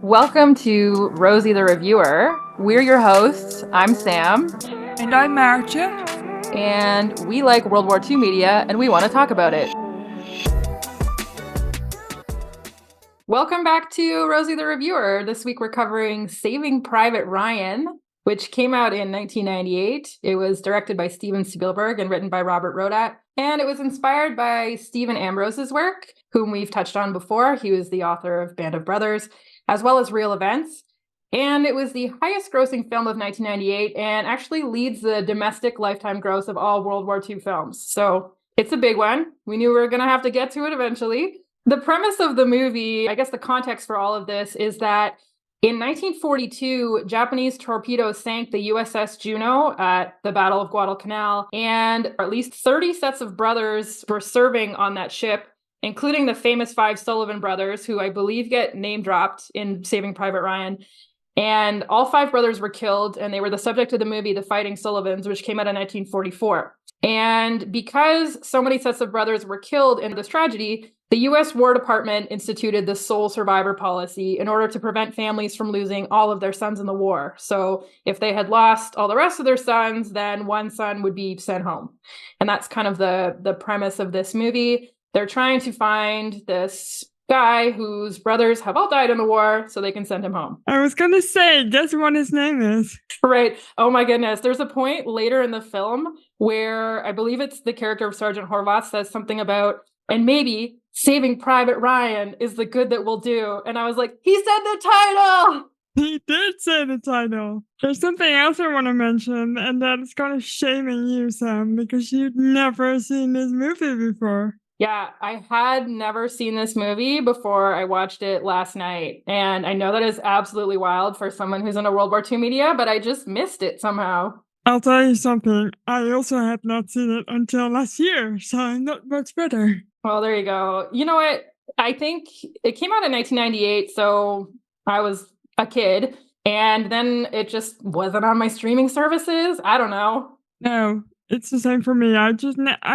Welcome to Rosie the Reviewer. We're your hosts. I'm Sam, And I'm Marcia. and we like World War II media, and we want to talk about it. Welcome back to Rosie the Reviewer. This week we're covering Saving Private Ryan, which came out in 1998. It was directed by Steven Spielberg and written by Robert Rodat, and it was inspired by Stephen Ambrose's work, whom we've touched on before. He was the author of Band of Brothers, as well as Real Events. And it was the highest grossing film of 1998 and actually leads the domestic lifetime gross of all World War II films. So it's a big one. We knew we were going to have to get to it eventually. The premise of the movie, I guess the context for all of this, is that in 1942, Japanese torpedoes sank the USS Juno at the Battle of Guadalcanal, and at least 30 sets of brothers were serving on that ship, including the famous 5 Sullivan brothers, who I believe get name dropped in Saving Private Ryan. And all 5 brothers were killed, and they were the subject of the movie The Fighting Sullivans, which came out in 1944. And because so many sets of brothers were killed in this tragedy, the US War Department instituted the sole survivor policy in order to prevent families from losing all of their sons in the war. So if they had lost all the rest of their sons, then one son would be sent home. And that's kind of the premise of this movie. They're trying to find this guy whose brothers have all died in the war so they can send him home. I was going to say, guess what his name is? Right. Oh my goodness. There's a point later in the film where I believe it's the character of Sergeant Horvath says something about, and maybe Saving Private Ryan is the good that we'll do. And I was like, he said the title! He did say the title. There's something else I want to mention, and that is kind of shaming you, Sam, because you've never seen this movie before. Yeah, I had never seen this movie before I watched it last night. And I know that is absolutely wild for someone who's in a World War II media, but I just missed it somehow. I'll tell you something. I also had not seen it until last year, so I'm not much better. Well, there you go. You know what? I think it came out in 1998, so I was a kid. And then it just wasn't on my streaming services. I don't know. No, it's the same for me. I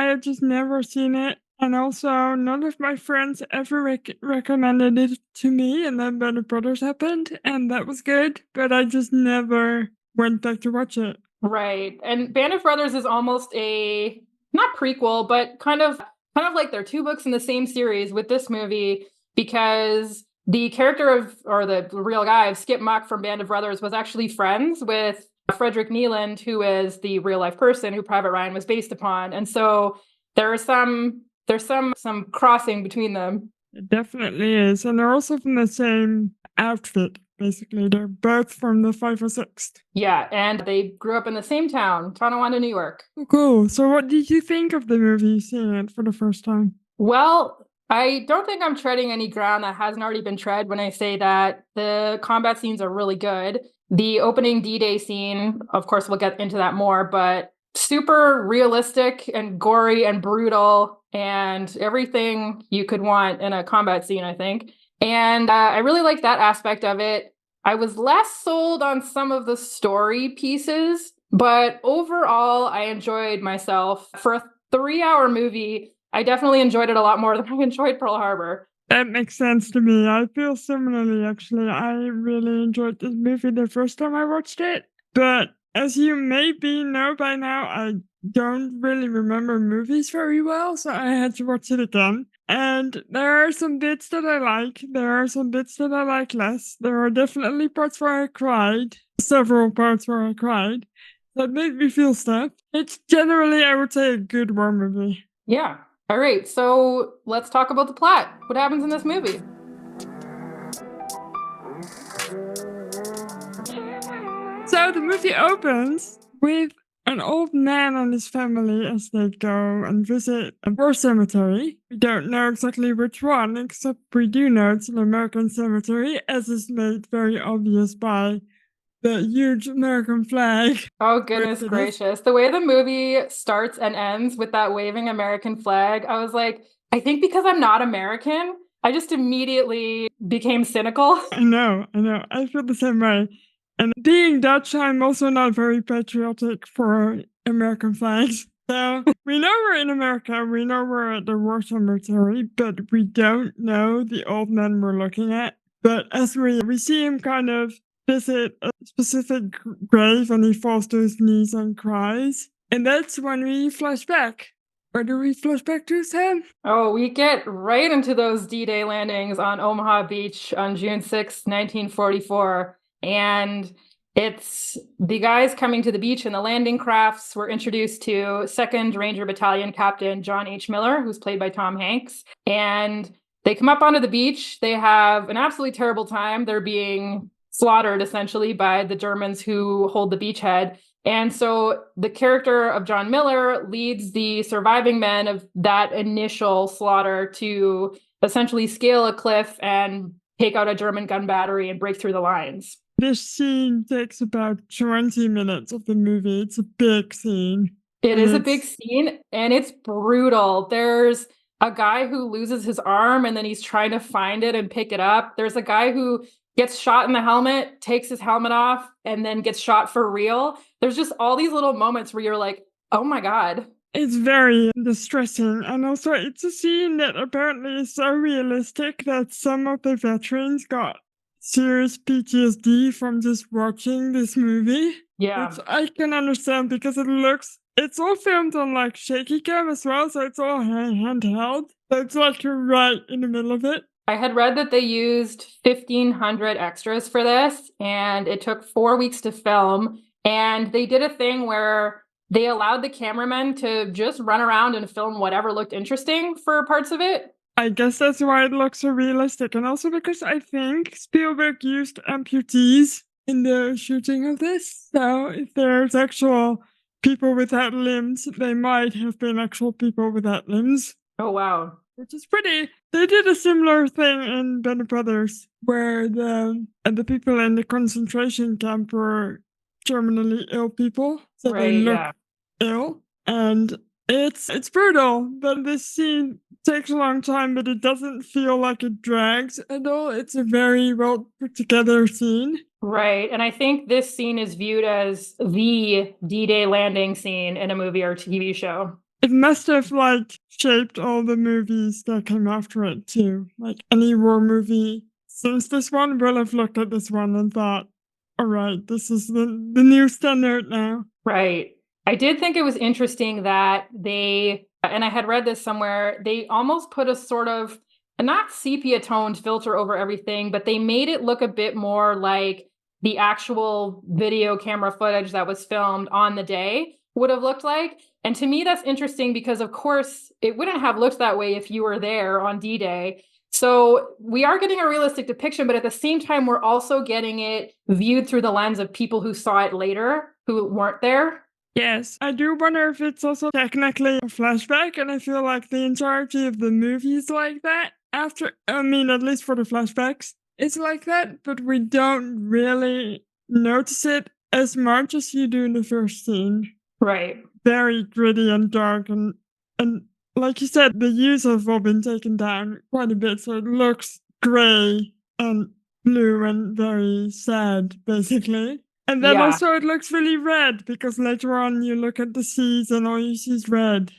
have just never seen it. And also, none of my friends ever recommended it to me, and then Band of Brothers happened, and that was good, but I just never went back to watch it. Right. And Band of Brothers is almost a not prequel, but kind of like they're 2 books in the same series with this movie, because the character of, or the real guy of Skip Muck from Band of Brothers was actually friends with Frederick Neeland, who is the real life person who Private Ryan was based upon. And so there's some crossing between them. It definitely is. And they're also from the same outfit, basically. They're both from the 506th. Yeah, and they grew up in the same town, Tonawanda, New York. Cool. So what did you think of the movie, seeing it for the first time? Well, I don't think I'm treading any ground that hasn't already been tread when I say that the combat scenes are really good. The opening D-Day scene, of course, we'll get into that more, but super realistic and gory and brutal and everything you could want in a combat scene, I think. And I really like that aspect of it. I was less sold on some of the story pieces, but overall, I enjoyed myself. For a 3-hour movie, I definitely enjoyed it a lot more than I enjoyed Pearl Harbor. That makes sense to me. I feel similarly, actually. I really enjoyed this movie the first time I watched it. But as you maybe know by now, I don't really remember movies very well, so I had to watch it again. And there are some bits that I like. There are some bits that I like less. There are definitely parts where I cried. Several parts where I cried. That made me feel stuff. It's generally, I would say, a good war movie. Yeah. All right, so let's talk about the plot. What happens in this movie? So the movie opens with an old man and his family as they go and visit a war cemetery. We don't know exactly which one, except we do know it's an American cemetery, as is made very obvious by the huge American flag. Oh, goodness gracious. The way the movie starts and ends with that waving American flag, I was like, I think because I'm not American, I just immediately became cynical. I know. I feel the same way. And being Dutch, I'm also not very patriotic for American flags. So we know we're in America, we know we're at the war cemetery, but we don't know the old man we're looking at. But as we see him kind of visit a specific grave and he falls to his knees and cries. And that's when we flash back. Where do we flash back to, Sam? Oh, we get right into those D-Day landings on Omaha Beach on June 6th, 1944. And it's the guys coming to the beach in the landing crafts. We're introduced to 2nd Ranger Battalion Captain John H. Miller, who's played by Tom Hanks. And they come up onto the beach. They have an absolutely terrible time. They're being slaughtered, essentially, by the Germans who hold the beachhead. And so the character of John Miller leads the surviving men of that initial slaughter to essentially scale a cliff and take out a German gun battery and break through the lines. This scene takes about 20 minutes of the movie. It's a big scene. It is a big scene, and it's brutal. There's a guy who loses his arm, and then he's trying to find it and pick it up. There's a guy who gets shot in the helmet, takes his helmet off, and then gets shot for real. There's just all these little moments where you're like, oh my God. It's very distressing. And also, it's a scene that apparently is so realistic that some of the veterans got serious PTSD from just watching this movie. Yeah. Which I can understand because it's all filmed on like shaky cam as well, so it's all handheld. So it's like you're right in the middle of it. I had read that they used 1,500 extras for this, and it took 4 weeks to film. And they did a thing where they allowed the cameramen to just run around and film whatever looked interesting for parts of it. I guess that's why it looks so realistic. And also because I think Spielberg used amputees in the shooting of this. So if there's actual people without limbs, they might have been actual people without limbs. Oh, wow. Which is pretty. They did a similar thing in Band of Brothers, where the people in the concentration camp were terminally ill people, so they look ill, and it's brutal. But this scene takes a long time, but it doesn't feel like it drags at all. It's a very well put together scene. Right, and I think this scene is viewed as the D-Day landing scene in a movie or TV show. It must have like shaped all the movies that came after it too. Like any war movie since this one will have looked at this one and thought, all right, this is the new standard now. Right. I did think it was interesting that they, and I had read this somewhere, they almost put a sort of, not sepia toned filter over everything, but they made it look a bit more like the actual video camera footage that was filmed on the day would have looked like. And to me, that's interesting because, of course, it wouldn't have looked that way if you were there on D-Day. So we are getting a realistic depiction, but at the same time, we're also getting it viewed through the lens of people who saw it later, who weren't there. Yes, I do wonder if it's also technically a flashback, and I feel like the entirety of the movie is like that. At least for the flashbacks, it's like that, but we don't really notice it as much as you do in the first scene. Right. Very gritty and dark, and like you said, the years have all been taken down quite a bit, so it looks grey and blue and very sad, basically. And then also it looks really red, because later on you look at the seas and all you see is red.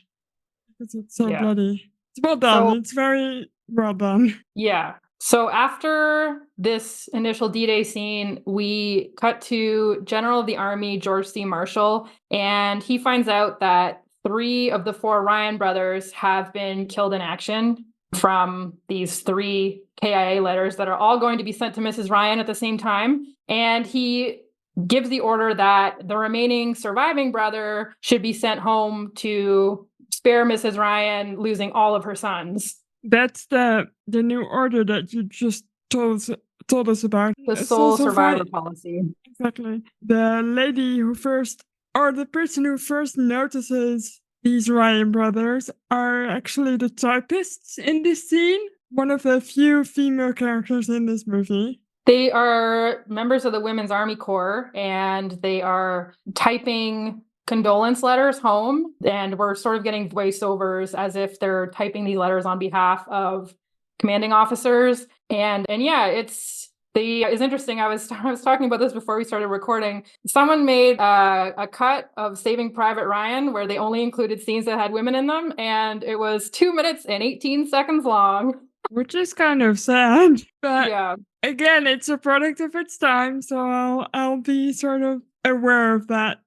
Because it's so bloody. It's well done. It's very well done. Yeah. So after this initial D-Day scene, we cut to General of the Army, George C. Marshall, and he finds out that 3 of the 4 Ryan brothers have been killed in action from these 3 KIA letters that are all going to be sent to Mrs. Ryan at the same time. And he gives the order that the remaining surviving brother should be sent home to spare Mrs. Ryan losing all of her sons. That's the new order that you just told us about. The sole survivor policy. Exactly. The lady the person who first notices these Ryan brothers are actually the typists in this scene. One of the few female characters in this movie. They are members of the Women's Army Corps, and they are typing condolence letters home, and we're sort of getting voiceovers as if they're typing these letters on behalf of commanding officers. And yeah, it's interesting. I was talking about this before we started recording. Someone made a cut of Saving Private Ryan where they only included scenes that had women in them, and it was 2 minutes and 18 seconds long. Which is kind of sad. But yeah. again, it's a product of its time, so I'll be sort of aware of that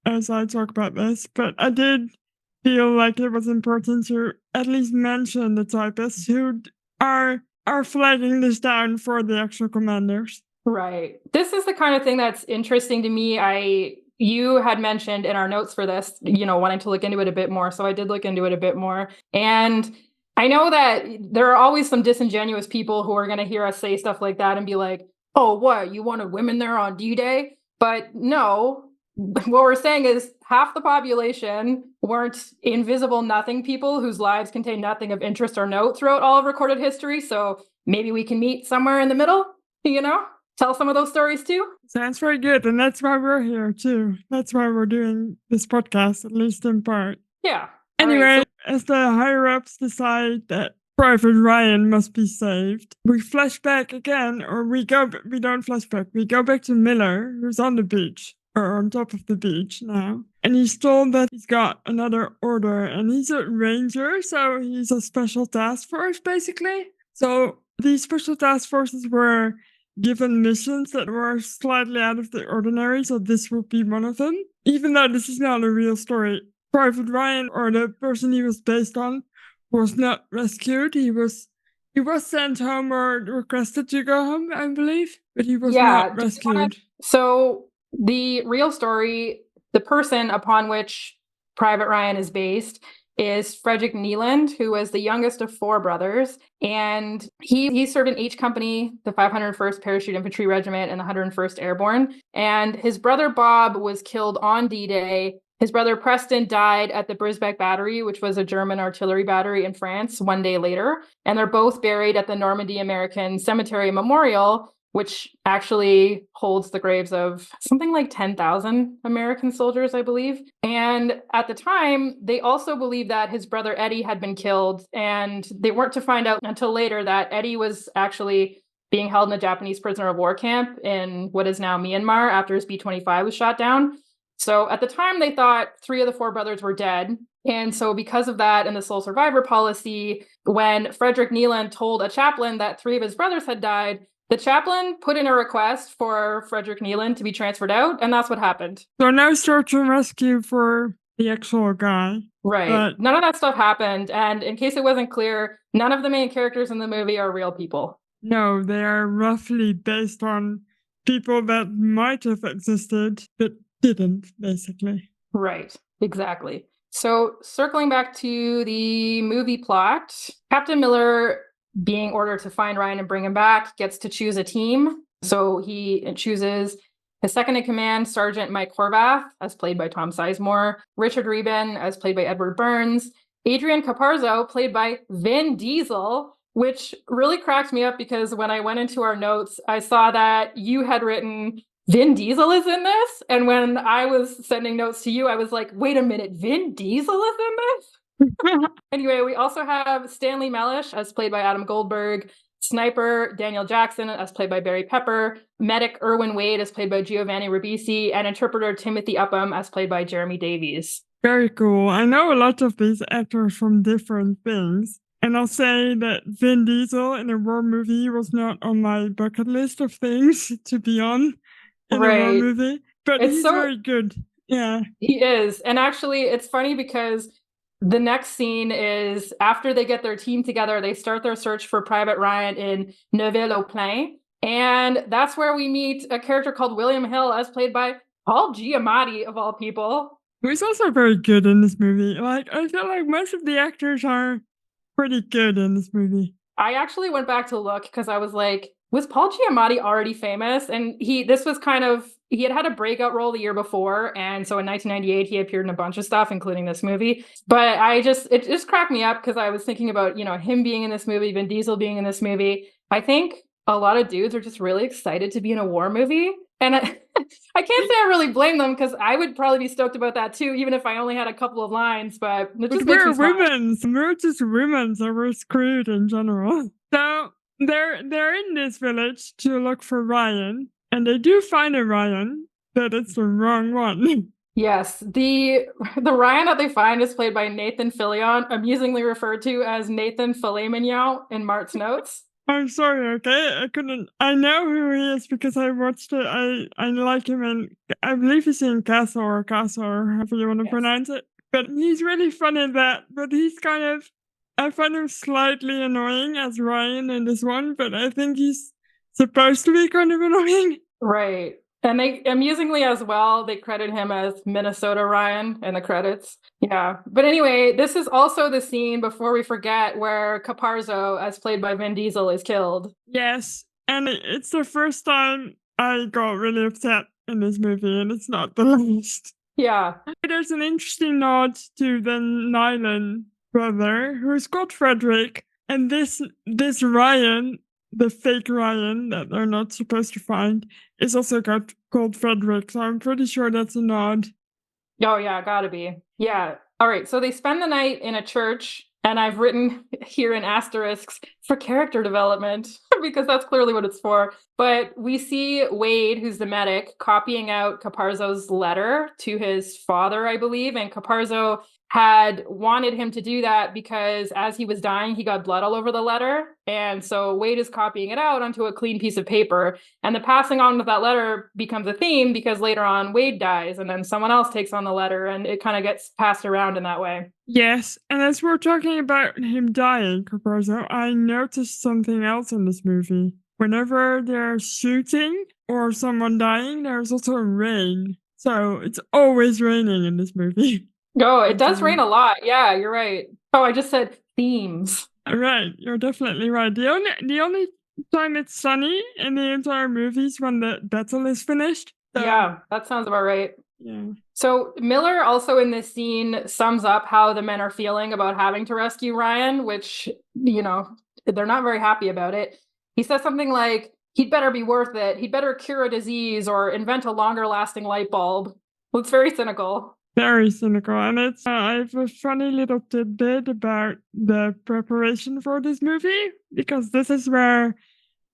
as I talk about this. But I did feel like it was important to at least mention the typists who are flagging this down for the actual commanders. Right. This is the kind of thing that's interesting to me. You had mentioned in our notes for this, wanting to look into it a bit more. So I did look into it a bit more. And I know that there are always some disingenuous people who are going to hear us say stuff like that and be like, oh, what? You wanted women there on D-Day? But no, what we're saying is half the population weren't invisible nothing people whose lives contain nothing of interest or note throughout all of recorded history. So maybe we can meet somewhere in the middle, tell some of those stories too. Sounds very good. And that's why we're here too. That's why we're doing this podcast, at least in part. Yeah. Anyway, right, as the higher ups decide that Private Ryan must be saved, we flash back again, or we don't flash back, we go back to Miller, who's on the beach, or on top of the beach now. And he's told that he's got another order, and he's a ranger, so he's a special task force, basically. So these special task forces were given missions that were slightly out of the ordinary, so this would be one of them. Even though this is not a real story, Private Ryan, or the person he was based on, was not rescued. He was sent home or requested to go home, I believe, but he was not rescued. So the real story, the person upon which Private Ryan is based, is Frederick Neeland, who was the youngest of four brothers. And he served in H Company, the 501st Parachute Infantry Regiment, and the 101st Airborne. And his brother Bob was killed on D-Day. His brother Preston died at the Brisbane Battery, which was a German artillery battery in France, one day later. And they're both buried at the Normandy American Cemetery Memorial, which actually holds the graves of something like 10,000 American soldiers, I believe. And at the time, they also believed that his brother Eddie had been killed, and they weren't to find out until later that Eddie was actually being held in a Japanese prisoner of war camp in what is now Myanmar after his B-25 was shot down. So at the time, they thought three of the four brothers were dead. And so because of that and the sole survivor policy, when Frederick Neeland told a chaplain that three of his brothers had died, the chaplain put in a request for Frederick Neeland to be transferred out, and that's what happened. So no search and rescue for the actual guy. Right. But none of that stuff happened. And in case it wasn't clear, none of the main characters in the movie are real people. No, they are roughly based on people that might have existed, but didn't, basically. Right, exactly. So circling back to the movie plot, Captain Miller, being ordered to find Ryan and bring him back, gets to choose a team. So he chooses his second in command, Sergeant Mike Horvath, as played by Tom Sizemore, Richard Reben, as played by Edward Burns, Adrian Caparzo, played by Vin Diesel, which really cracked me up because when I went into our notes, I saw that you had written Vin Diesel is in this. And when I was sending notes to you, I was like, wait a minute, Vin Diesel is in this? Anyway, we also have Stanley Mellish, as played by Adam Goldberg, Sniper Daniel Jackson, as played by Barry Pepper, Medic Irwin Wade, as played by Giovanni Ribisi, and Interpreter Timothy Upham, as played by Jeremy Davies. Very cool. I know a lot of these actors from different things. And I'll say that Vin Diesel in a war movie was not on my bucket list of things to be on in a war movie. But he's very good. Yeah. He is. And actually, it's funny because the next scene is after they get their team together, they start their search for Private Ryan in Neuville-au-Plain. And that's where we meet a character called William Hill, as played by Paul Giamatti, of all people. Who's also very good in this movie. Like, I feel like most of the actors are pretty good in this movie. I actually went back to look because I was like, was Paul Giamatti already famous? And he had a breakout role the year before. And so in 1998, he appeared in a bunch of stuff, including this movie. But it just cracked me up because I was thinking about, him being in this movie, Vin Diesel being in this movie. I think a lot of dudes are just really excited to be in a war movie. And I can't say I really blame them because I would probably be stoked about that too, even if I only had a couple of lines. But it just makes me smile. We're just women, so we're screwed in general. So they're in this village to look for Ryan, and they do find a Ryan, but it's the wrong one. Yes, the Ryan that they find is played by Nathan Fillion, amusingly referred to as Nathan Filet Mignon in Mart's notes. I'm sorry, okay? I couldn't. I know who he is because I watched it. I like him, and I believe he's in Castle, or however you want to Yes. pronounce it. But he's really fun in that. But he's kind of. I find him slightly annoying as Ryan in this one, but I think he's supposed to be kind of annoying. Right. And they amusingly as well, they credit him as Minnesota Ryan in the credits. Yeah. But anyway, this is also the scene before we forget where Caparzo, as played by Vin Diesel, is killed. Yes, and it's the first time I got really upset in this movie, and it's not the last. Yeah. There's an interesting nod to the Nyland brother, who's called Frederick, and this Ryan, the fake Ryan that they're not supposed to find, is also called Frederick. So I'm pretty sure that's a nod. Oh, yeah, gotta be. Yeah. All right. So they spend the night in a church, and I've written here in asterisks for character development because that's clearly what it's for. But we see Wade, who's the medic, copying out Caparzo's letter to his father, I believe. And Caparzo had wanted him to do that because as he was dying, he got blood all over the letter. And so Wade is copying it out onto a clean piece of paper. And the passing on of that letter becomes a theme because later on Wade dies and then someone else takes on the letter and it kind of gets passed around in that way. Yes, and as we're talking about him dying, Caparzo, I noticed something else in this movie. Whenever they're shooting or someone dying, there's also rain. So it's always raining in this movie. Oh, it does rain a lot. Yeah, you're right. Oh, I just said themes. Right, you're definitely right. The only time it's sunny in the entire movie is when the battle is finished. So, Yeah, that sounds about right. yeah. So Miller also in this scene sums up how the men are feeling about having to rescue Ryan, which, they're not very happy about it. He says something like, he'd better be worth it. He'd better cure a disease or invent a longer lasting light bulb. Well, it's very cynical. Very cynical, and it's I have a funny little tidbit about the preparation for this movie because this is where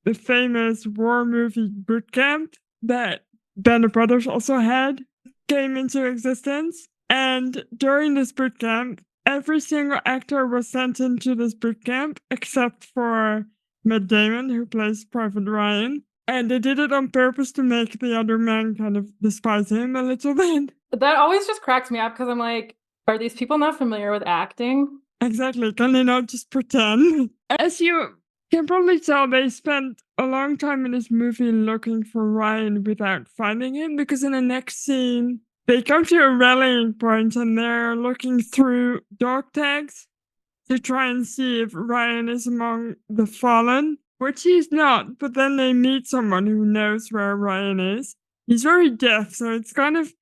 the famous war movie boot camp that Band of Brothers also had came into existence. And during this boot camp, every single actor was sent into this boot camp except for Matt Damon, who plays Private Ryan. And they did it on purpose to make the other men kind of despise him a little bit. That always just cracks me up because I'm like, are these people not familiar with acting? Exactly. Can they not just pretend? As you can probably tell, they spent a long time in this movie looking for Ryan without finding him because in the next scene, they come to a rallying point and they're looking through dog tags to try and see if Ryan is among the fallen, which he's not, but then they meet someone who knows where Ryan is. He's very deaf, so it's kind of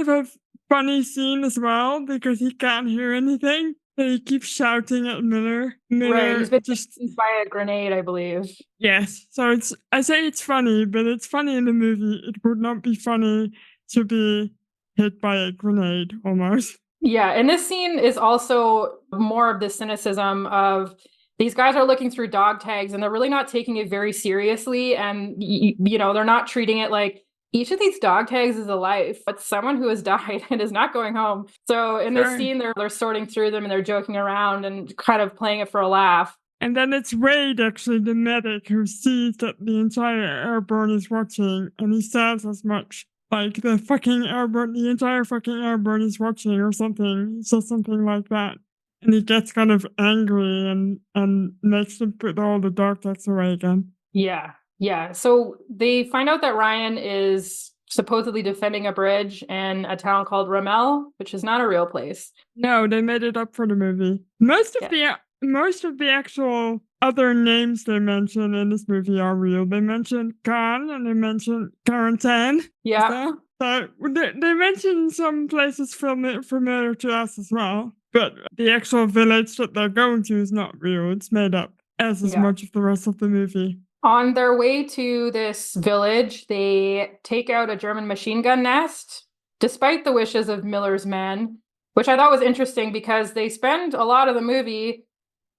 a funny scene as well because he can't hear anything. So he keeps shouting at Miller. Right. Miller He's been just hit by a grenade, I believe. yes. So I say it's funny, but it's funny in the movie. It would not be funny to be hit by a grenade almost. Yeah, and this scene is also more of the cynicism of these guys are looking through dog tags and they're really not taking it very seriously. And, they're not treating it like each of these dog tags is a life. It's someone who has died and is not going home. So in this scene, they're sorting through them and they're joking around and kind of playing it for a laugh. And then it's Wade, actually, the medic, who sees that the entire airborne is watching, and he says as much. Like, the entire fucking airborne is watching, or something. He says something like that. And he gets kind of angry and makes them put all the dog tags away again. Yeah, yeah. So they find out that Ryan is supposedly defending a bridge in a town called Ramel, which is not a real place. No, they made it up for the movie. Most of the actual other names they mention in this movie are real. They mention Khan and they mention Quarantine. Yeah. So they mention some places familiar to us as well. But the actual village that they're going to is not real. It's made up, as is much of the rest of the movie. On their way to this village, they take out a German machine gun nest, despite the wishes of Miller's men, which I thought was interesting because they spend a lot of the movie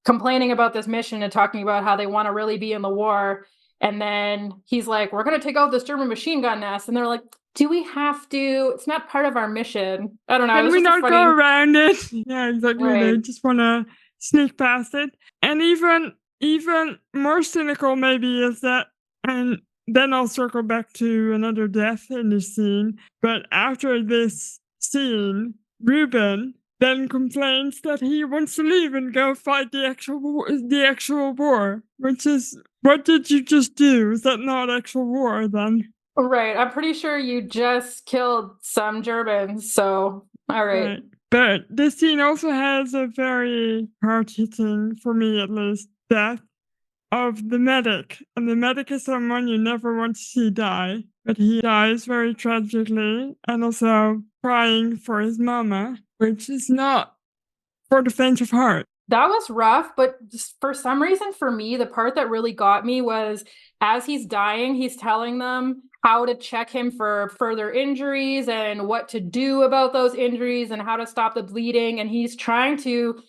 complaining about this mission and talking about how they want to really be in the war. And then he's like, we're going to take out this German machine gun nest. And they're like, do we have to? It's not part of our mission. I don't know. Can we not go around it? Yeah, exactly. Right. They just want to sneak past it. And even even more cynical maybe is that, and then I'll circle back to another death in this scene, but after this scene, Ruben then complains that he wants to leave and go fight the actual war, which is, what did you just do? Is that not actual war then? Right. I'm pretty sure you just killed some Germans, so all right. Right. But this scene also has a very hard hitting, for me at least, death of the medic. And the medic is someone you never want to see die, but he dies very tragically and also crying for his mama, which is not for the faint of heart. That was rough, but just for some reason for me, the part that really got me was as he's dying, he's telling them how to check him for further injuries and what to do about those injuries and how to stop the bleeding. And he's trying to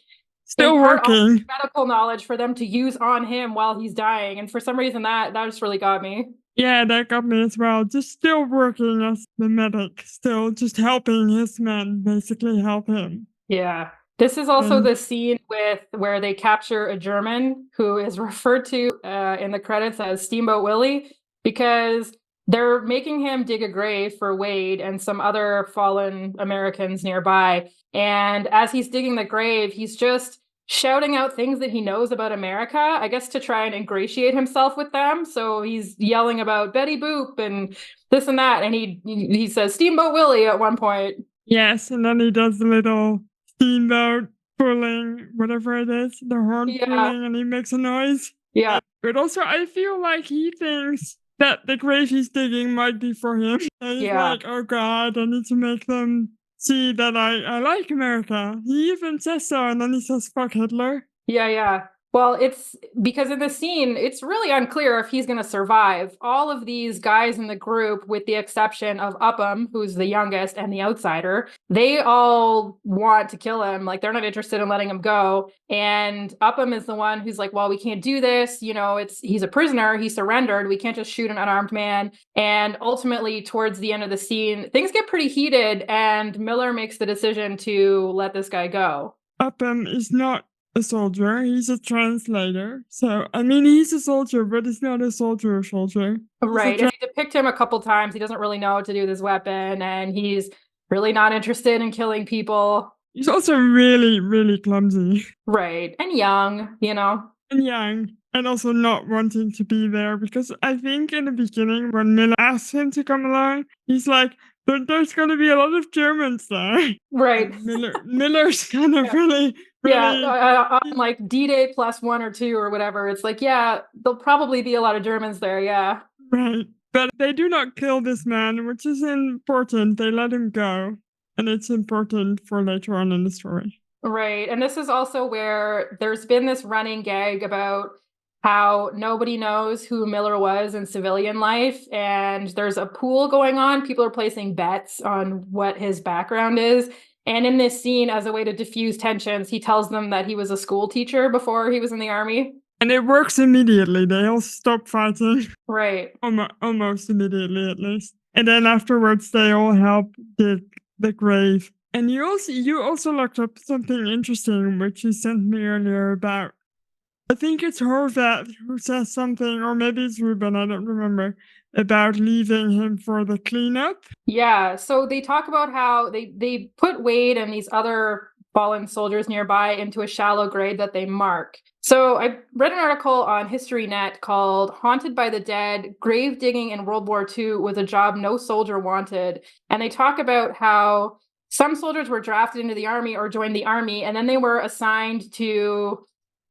Still impart all working. medical knowledge for them to use on him while he's dying. And for some reason that just really got me. Yeah, that got me as well. Just still working as the medic, still just helping his men basically help him. Yeah. This is also And the scene with where they capture a German who is referred to in the credits as Steamboat Willie because they're making him dig a grave for Wade and some other fallen Americans nearby. And as he's digging the grave, he's just shouting out things that he knows about America, I guess to try and ingratiate himself with them. So he's yelling about Betty Boop and this and that. And he says Steamboat Willie at one point. yes, and then he does the little steamboat pulling, whatever it is, the horn Yeah. pulling, and he makes a noise. Yeah. But also, I feel like he thinks that the grave he's digging might be for him. And he's Yeah. like, oh God, I need to make them see that I like America. He even says so, and then he says, fuck Hitler. Yeah, yeah. Well, it's because in the scene, it's really unclear if he's going to survive. All of these guys in the group, with the exception of Upham, who's the youngest and the outsider, they all want to kill him. Like, they're not interested in letting him go. And Upham is the one who's like, well, we can't do this. You know, he's a prisoner. He surrendered. We can't just shoot an unarmed man. And ultimately, towards the end of the scene, things get pretty heated, and Miller makes the decision to let this guy go. Upham is not a soldier, he's a translator. So, I mean, he's a soldier, but he's not a soldier. Right. And they depict him a couple times. He doesn't really know what to do with his weapon, and he's really not interested in killing people. He's also really, really clumsy. Right. And young, you know? And young. And also not wanting to be there, because I think in the beginning, when Miller asks him to come along, he's like, but there's going to be a lot of Germans there. Right. Miller's kind of really. Yeah, on like D-Day plus 1 or 2 or whatever. It's like, yeah, there'll probably be a lot of Germans there, yeah. Right. But they do not kill this man, which is important. They let him go. And it's important for later on in the story. Right. And this is also where there's been this running gag about how nobody knows who Miller was in civilian life. And there's a pool going on. People are placing bets on what his background is. And in this scene, as a way to diffuse tensions, he tells them that he was a school teacher before he was in the army. And it works immediately. They all stop fighting. Right. Almost immediately, at least. And then afterwards, they all help dig the grave. And you also looked up something interesting, which you sent me earlier about. I think it's Horvath who says something, or maybe it's Ruben, I don't remember, about leaving him for the cleanup. Yeah, so they talk about how they put Wade and these other fallen soldiers nearby into a shallow grave that they mark. So I read an article on HistoryNet called Haunted by the Dead, Grave Digging in World War II was a job no soldier wanted. And they talk about how some soldiers were drafted into the army or joined the army, and then they were assigned to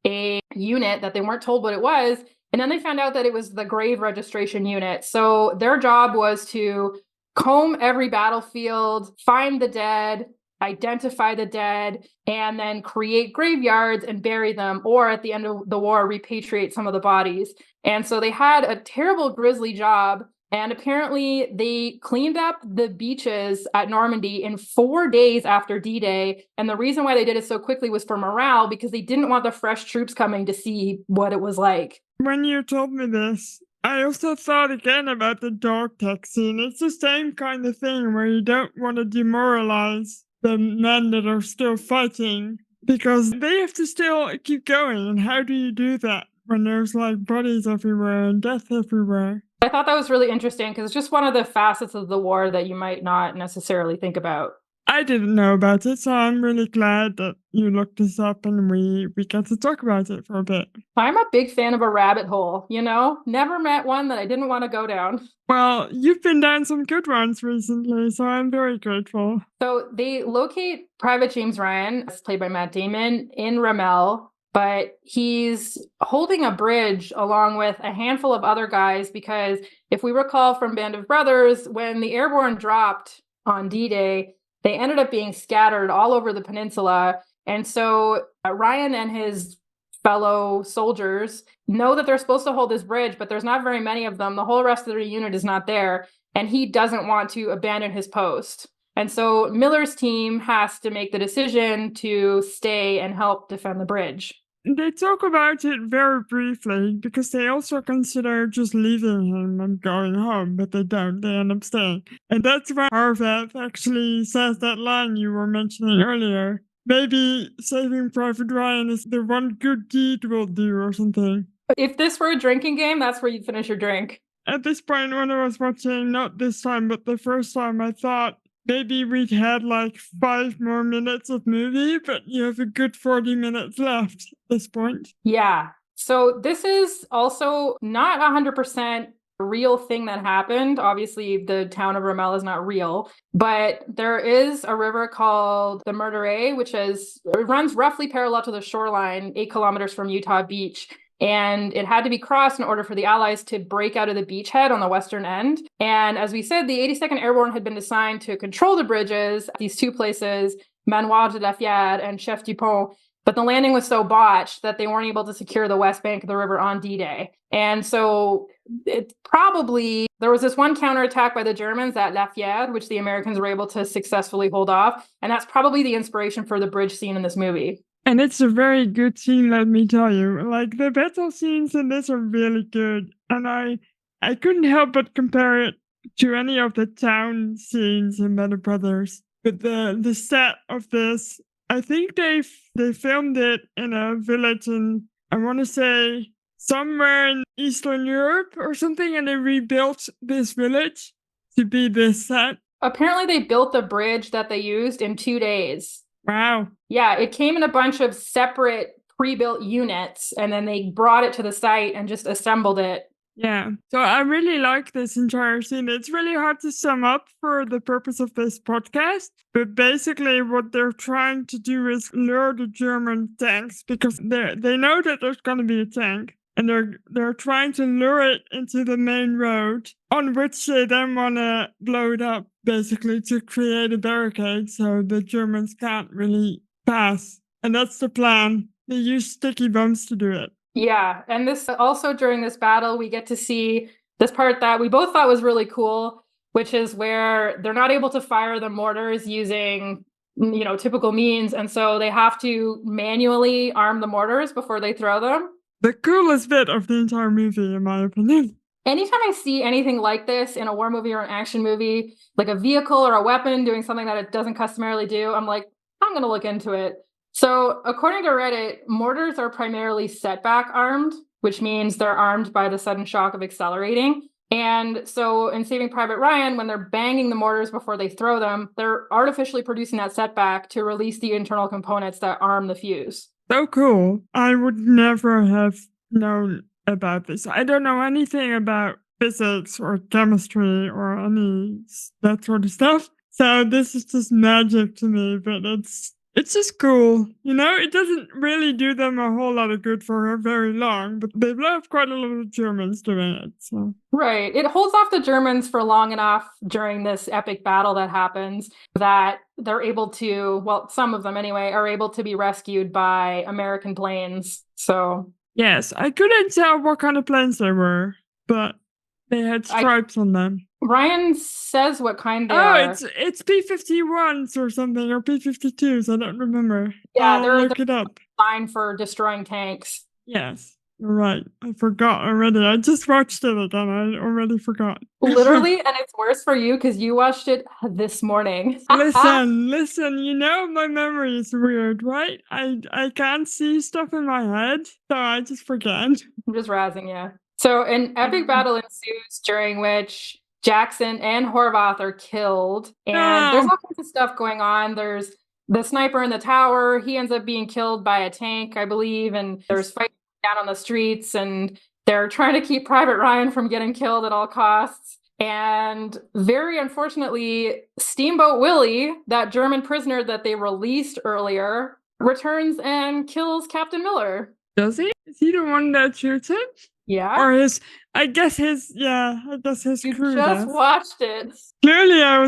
a unit that they weren't told what it was. And then they found out that it was the grave registration unit. So their job was to comb every battlefield, find the dead, identify the dead, and then create graveyards and bury them, or at the end of the war, repatriate some of the bodies. And so they had a terrible, grisly job. And apparently they cleaned up the beaches at Normandy in 4 days after D-Day. And the reason why they did it so quickly was for morale, because they didn't want the fresh troops coming to see what it was like. When you told me this, I also thought again about the dog tag scene. It's the same kind of thing where you don't want to demoralize the men that are still fighting, because they have to still keep going. And how do you do that when there's like bodies everywhere and death everywhere. I thought that was really interesting because it's just one of the facets of the war that you might not necessarily think about. I didn't know about it, so I'm really glad that you looked this up and we got to talk about it for a bit. I'm a big fan of a rabbit hole, you know? Never met one that I didn't want to go down. Well, you've been down some good ones recently, so I'm very grateful. So they locate Private James Ryan, played by Matt Damon, in Ramel, but he's holding a bridge along with a handful of other guys because if we recall from Band of Brothers, when the airborne dropped on D-Day, they ended up being scattered all over the peninsula. And so Ryan and his fellow soldiers know that they're supposed to hold this bridge, but there's not very many of them. The whole rest of the unit is not there, and he doesn't want to abandon his post. And so Miller's team has to make the decision to stay and help defend the bridge. They talk about it very briefly because they also consider just leaving him and going home, but they don't. They end up staying. And that's why Harveth actually says that line you were mentioning earlier. Maybe saving Private Ryan is the one good deed we'll do or something. If this were a drinking game, that's where you'd finish your drink. At this point, when I was watching, not this time, but the first time, I thought maybe we'd had like 5 more minutes of movie, but you have a good 40 minutes left at this point. Yeah. So this is also not 100% real thing that happened. Obviously, the town of Ramel is not real, but there is a river called the Murderay, which runs roughly parallel to the shoreline, 8 kilometers from Utah Beach. And it had to be crossed in order for the Allies to break out of the beachhead on the western end. And as we said, the 82nd Airborne had been assigned to control the bridges at these 2 places, Manoir de la Fiade and Chef du Pont. But the landing was so botched that they weren't able to secure the west bank of the river on D-Day. And so there was this one counterattack by the Germans at La Fiade, which the Americans were able to successfully hold off. And that's probably the inspiration for the bridge scene in this movie. And it's a very good scene, let me tell you. Like, the battle scenes in this are really good. And I couldn't help but compare it to any of the town scenes in Band of Brothers. But the set of this, I think they filmed it in a village in, I want to say, somewhere in Eastern Europe or something, and they rebuilt this village to be this set. Apparently, they built the bridge that they used in 2 days. Wow. Yeah, it came in a bunch of separate pre-built units, and then they brought it to the site and just assembled it. Yeah. So I really like this entire scene. It's really hard to sum up for the purpose of this podcast, but basically what they're trying to do is lure the German tanks because they know that there's going to be a tank. And they're trying to lure it into the main road, on which they then want to blow it up, basically, to create a barricade so the Germans can't really pass. And that's the plan. They use sticky bombs to do it. Yeah, and this also during this battle, we get to see this part that we both thought was really cool, which is where they're not able to fire the mortars using, typical means. And so they have to manually arm the mortars before they throw them. The coolest bit of the entire movie, in my opinion. Anytime I see anything like this in a war movie or an action movie, like a vehicle or a weapon doing something that it doesn't customarily do, I'm like, I'm going to look into it. So according to Reddit, mortars are primarily setback armed, which means they're armed by the sudden shock of accelerating. And so in Saving Private Ryan, when they're banging the mortars before they throw them, they're artificially producing that setback to release the internal components that arm the fuse. So cool. I would never have known about this. I don't know anything about physics or chemistry or any that sort of stuff. So this is just magic to me, but it's just cool. It doesn't really do them a whole lot of good for very long, but they've left quite a lot of Germans doing it. So right. It holds off the Germans for long enough during this epic battle that happens that they're able to, well, some of them anyway, are able to be rescued by American planes. So yes, I couldn't tell what kind of planes they were, but they had stripes on them. Ryan says what kind they are. It's P-51s or something, or P-52s. I don't remember. Yeah, I'll look it up. Fine for destroying tanks. Yes. Right. I forgot already. I just watched it again. I already forgot. Literally, and it's worse for you because you watched it this morning. Listen, you know my memory is weird, right? I can't see stuff in my head, so I just forget. I'm just razzing you. So an epic battle ensues during which Jackson and Horvath are killed, and there's No. all kinds of stuff going on. There's the sniper in the tower. He ends up being killed by a tank, I believe, and there's fighting down on the streets, and they're trying to keep Private Ryan from getting killed at all costs. And very unfortunately, Steamboat Willie, that German prisoner that they released earlier, returns and kills Captain Miller. Does he? Is he the one that shoots him? Yeah. Or his I guess his You crew just does. watched it. Clearly I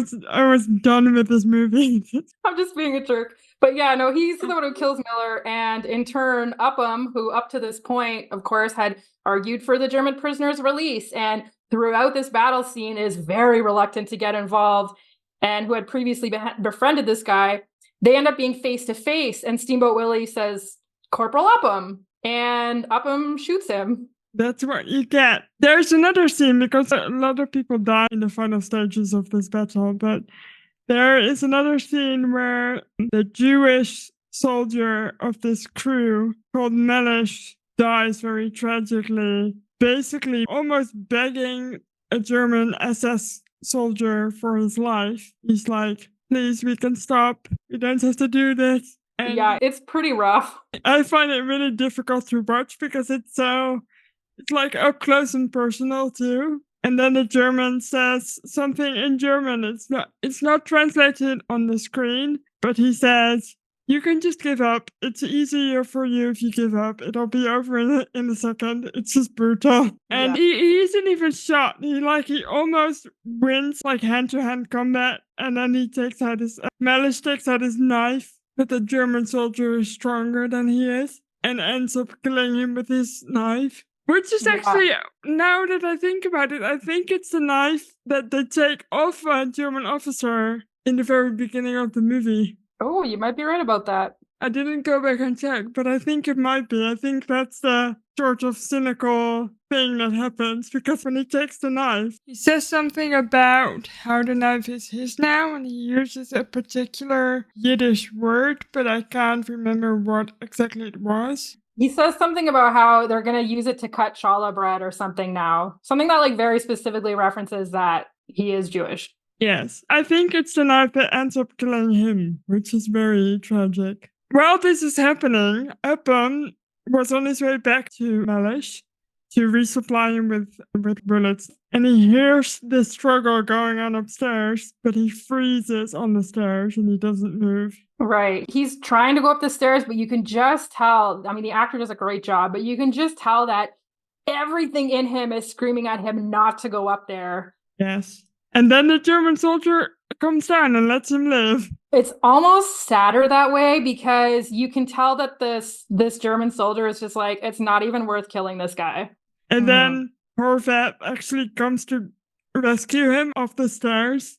was done with this movie. I'm just being a jerk. But yeah, no, he's the one who kills Miller. And in turn, Upham, who up to this point, of course, had argued for the German prisoner's release and throughout this battle scene is very reluctant to get involved and who had previously befriended this guy, they end up being face to face. And Steamboat Willie says, Corporal Upham. And Upham shoots him. That's what you get. There's another scene because a lot of people die in the final stages of this battle, but there is another scene where the Jewish soldier of this crew called Melech dies very tragically, basically almost begging a German SS soldier for his life. He's like, please, we can stop. We don't have to do this. And yeah, it's pretty rough. I find it really difficult to watch because it's like up close and personal too. And then the German says something in German. It's not translated on the screen, but he says, you can just give up. It's easier for you if you give up. It'll be over in a second. It's just brutal. And he isn't even shot. He almost wins like hand-to-hand combat. And then he takes out Melech takes out his knife, but the German soldier is stronger than he is and ends up killing him with his knife. Which is actually, now that I think about it, I think it's the knife that they take off a German officer in the very beginning of the movie. Oh, you might be right about that. I didn't go back and check, but I think it might be. I think that's the sort of cynical thing that happens, because when he takes the knife, he says something about how the knife is his now, and he uses a particular Yiddish word, but I can't remember what exactly it was. He says something about how they're going to use it to cut challah bread or something now. Something that like very specifically references that he is Jewish. Yes, I think it's the knife that ends up killing him, which is very tragic. While this is happening, Upham was on his way back to Melech to resupply him with bullets, and he hears the struggle going on upstairs, but he freezes on the stairs and he doesn't move. Right. He's trying to go up the stairs, but you can just tell, I mean, the actor does a great job, but you can just tell that everything in him is screaming at him not to go up there. Yes. And then the German soldier comes down and lets him live. It's almost sadder that way because you can tell that this German soldier is just like, it's not even worth killing this guy. And then Horvath actually comes to rescue him off the stairs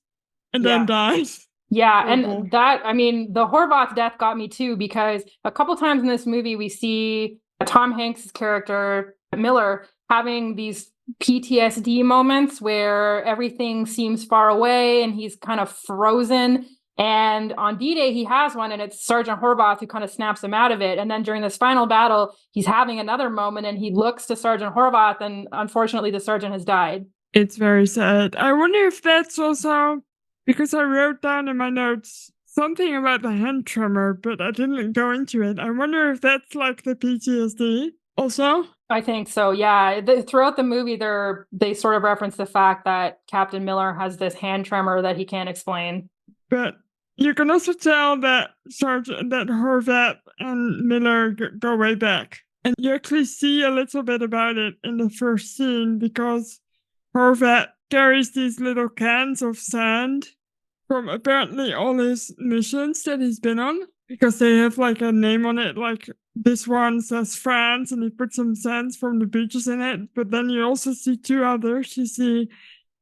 and then dies. Yeah, and that, I mean, the Horvath death got me too, because a couple times in this movie, we see Tom Hanks' character, Miller, having these PTSD moments where everything seems far away and he's kind of frozen. And on D-Day, he has one, and it's Sergeant Horvath who kind of snaps him out of it. And then during this final battle, he's having another moment, and he looks to Sergeant Horvath, and unfortunately, the sergeant has died. It's very sad. I wonder if that's also... because I wrote down in my notes something about the hand tremor, but I didn't go into it. I wonder if that's like the PTSD also? I think so, yeah. Throughout the movie, they sort of reference the fact that Captain Miller has this hand tremor that he can't explain. But you can also tell that that Horvath and Miller go way back. And you actually see a little bit about it in the first scene, because Horvath carries these little cans of sand from apparently all his missions that he's been on, because they have like a name on it, like this one says France, and he put some sands from the beaches in it. But then you also see two others. You see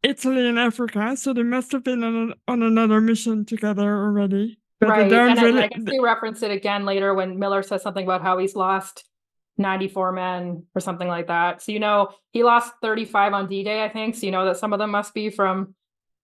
Italy and Africa, so they must have been on another mission together already. But right, they don't and really... I guess they reference it again later when Miller says something about how he's lost 94 men or something like that. So, he lost 35 on D-Day, I think. So, that some of them must be from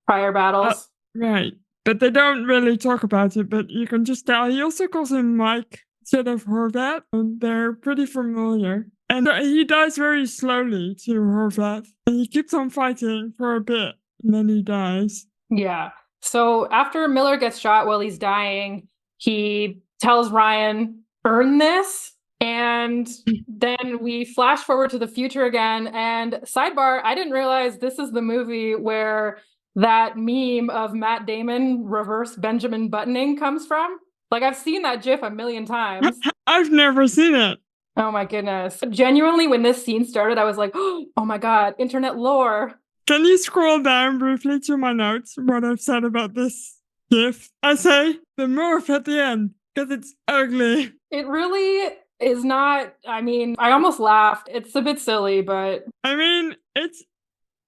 prior battles. Right. But they don't really talk about it, but you can just tell. He also calls him Mike instead of Horvat, and they're pretty familiar. And he dies very slowly to Horvat, and he keeps on fighting for a bit, and then he dies. Yeah. So after Miller gets shot while he's dying, he tells Ryan, earn this. And then we flash forward to the future again. And sidebar, I didn't realize this is the movie where that meme of Matt Damon reverse Benjamin buttoning comes from. Like, I've seen that GIF a million times. I've never seen it. Oh my goodness. Genuinely, when this scene started, I was like, oh my God, internet lore. Can you scroll down briefly to my notes, what I've said about this GIF? I say the morph at the end, because it's ugly. It really is not, I almost laughed. It's a bit silly, but...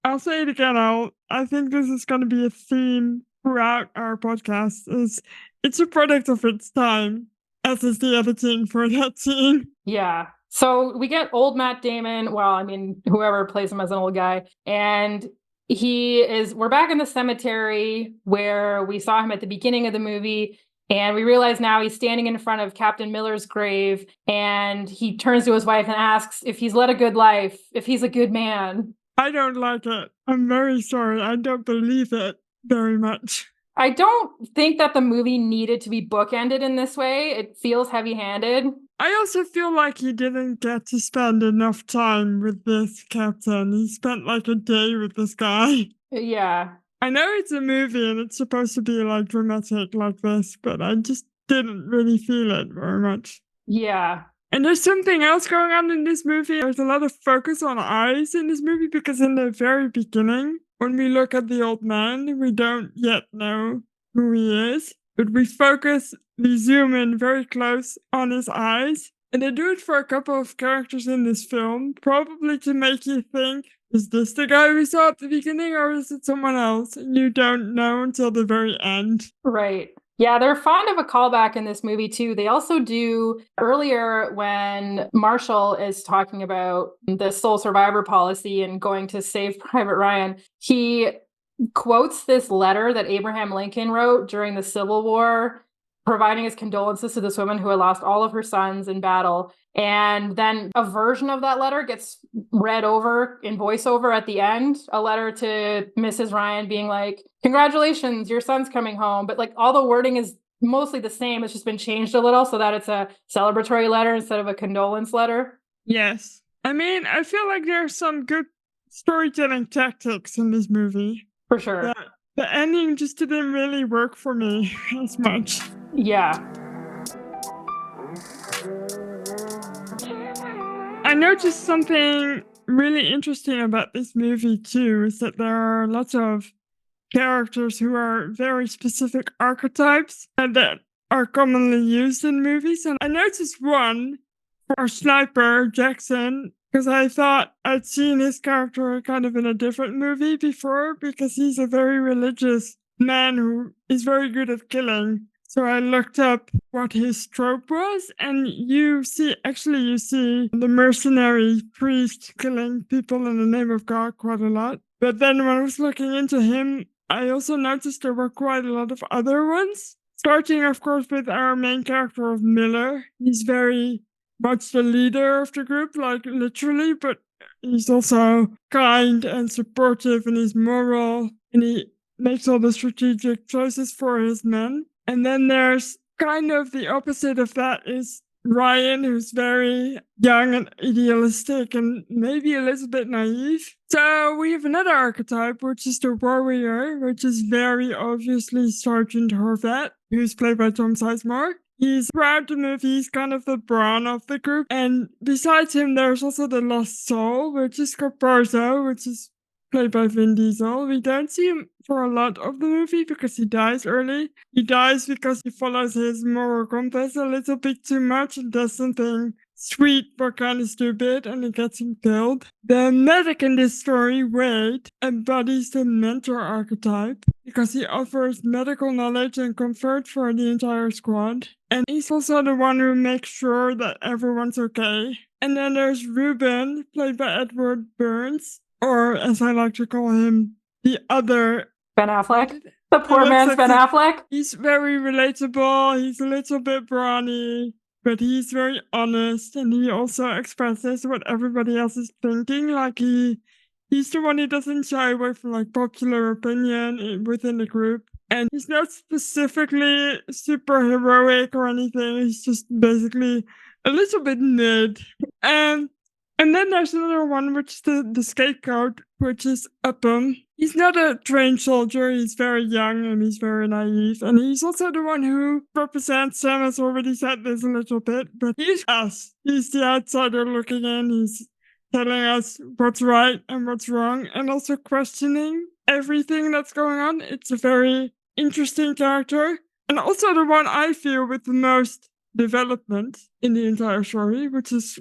I'll say it again, I think this is going to be a theme throughout our podcast, it's a product of its time, as is the editing for that scene. Yeah. So we get old Matt Damon, whoever plays him as an old guy, and we're back in the cemetery where we saw him at the beginning of the movie, and we realize now he's standing in front of Captain Miller's grave, and he turns to his wife and asks if he's led a good life, if he's a good man. I don't like it. I'm very sorry. I don't believe it very much. I don't think that the movie needed to be bookended in this way. It feels heavy-handed. I also feel like he didn't get to spend enough time with this captain. He spent like a day with this guy. Yeah. I know it's a movie and it's supposed to be like dramatic like this, but I just didn't really feel it very much. Yeah. And there's something else going on in this movie. There's a lot of focus on eyes in this movie because in the very beginning, when we look at the old man, we don't yet know who he is, but we zoom in very close on his eyes. And they do it for a couple of characters in this film, probably to make you think, is this the guy we saw at the beginning or is it someone else? And you don't know until the very end. Right. Yeah, they're fond of a callback in this movie, too. They also do earlier when Marshall is talking about the sole survivor policy and going to save Private Ryan. He quotes this letter that Abraham Lincoln wrote during the Civil War, providing his condolences to this woman who had lost all of her sons in battle. And then a version of that letter gets read over in voiceover at the end, a letter to Mrs. Ryan being like, congratulations, your son's coming home. But like all the wording is mostly the same. It's just been changed a little so that it's a celebratory letter instead of a condolence letter. Yes. I feel like there are some good storytelling tactics in this movie. For sure. The ending just didn't really work for me as much. Yeah. I noticed something really interesting about this movie too, is that there are lots of characters who are very specific archetypes and that are commonly used in movies. And I noticed one for Sniper Jackson, because I thought I'd seen his character kind of in a different movie before, because he's a very religious man who is very good at killing. So I looked up what his trope was, and you see the mercenary priest killing people in the name of God quite a lot. But then when I was looking into him, I also noticed there were quite a lot of other ones. Starting, of course, with our main character of Miller. He's very much the leader of the group, like literally, but he's also kind and supportive, and he's moral, and he makes all the strategic choices for his men. And then there's kind of the opposite of that is Ryan, who's very young and idealistic and maybe a little bit naive. So we have another archetype, which is the warrior, which is very obviously Sergeant Horvat, who's played by Tom Sizemore. He's throughout the movie, he's kind of the brawn of the group. And besides him, there's also the lost soul, which is Corparzo, which is played by Vin Diesel. We don't see him for a lot of the movie because he dies early. He dies because he follows his moral compass a little bit too much and does something sweet but kind of stupid, and it gets him killed. The medic in this story, Wade, embodies the mentor archetype because he offers medical knowledge and comfort for the entire squad. And he's also the one who makes sure that everyone's okay. And then there's Ruben, played by Edward Burns, or as I like to call him, the other Ben Affleck. The poor man's Ben Affleck. He's very relatable. He's a little bit brawny, but he's very honest, and he also expresses what everybody else is thinking. Like he's the one who doesn't shy away from like popular opinion within the group. And he's not specifically super heroic or anything. He's just basically a little bit mid. And then there's another one, which is the scapegoat, which is Upham. He's not a trained soldier. He's very young and he's very naive. And he's also the one who represents, Sam has already said this a little bit, but he's us. He's the outsider looking in. He's telling us what's right and what's wrong, and also questioning everything that's going on. It's a very interesting character. And also the one I feel with the most development in the entire story, which is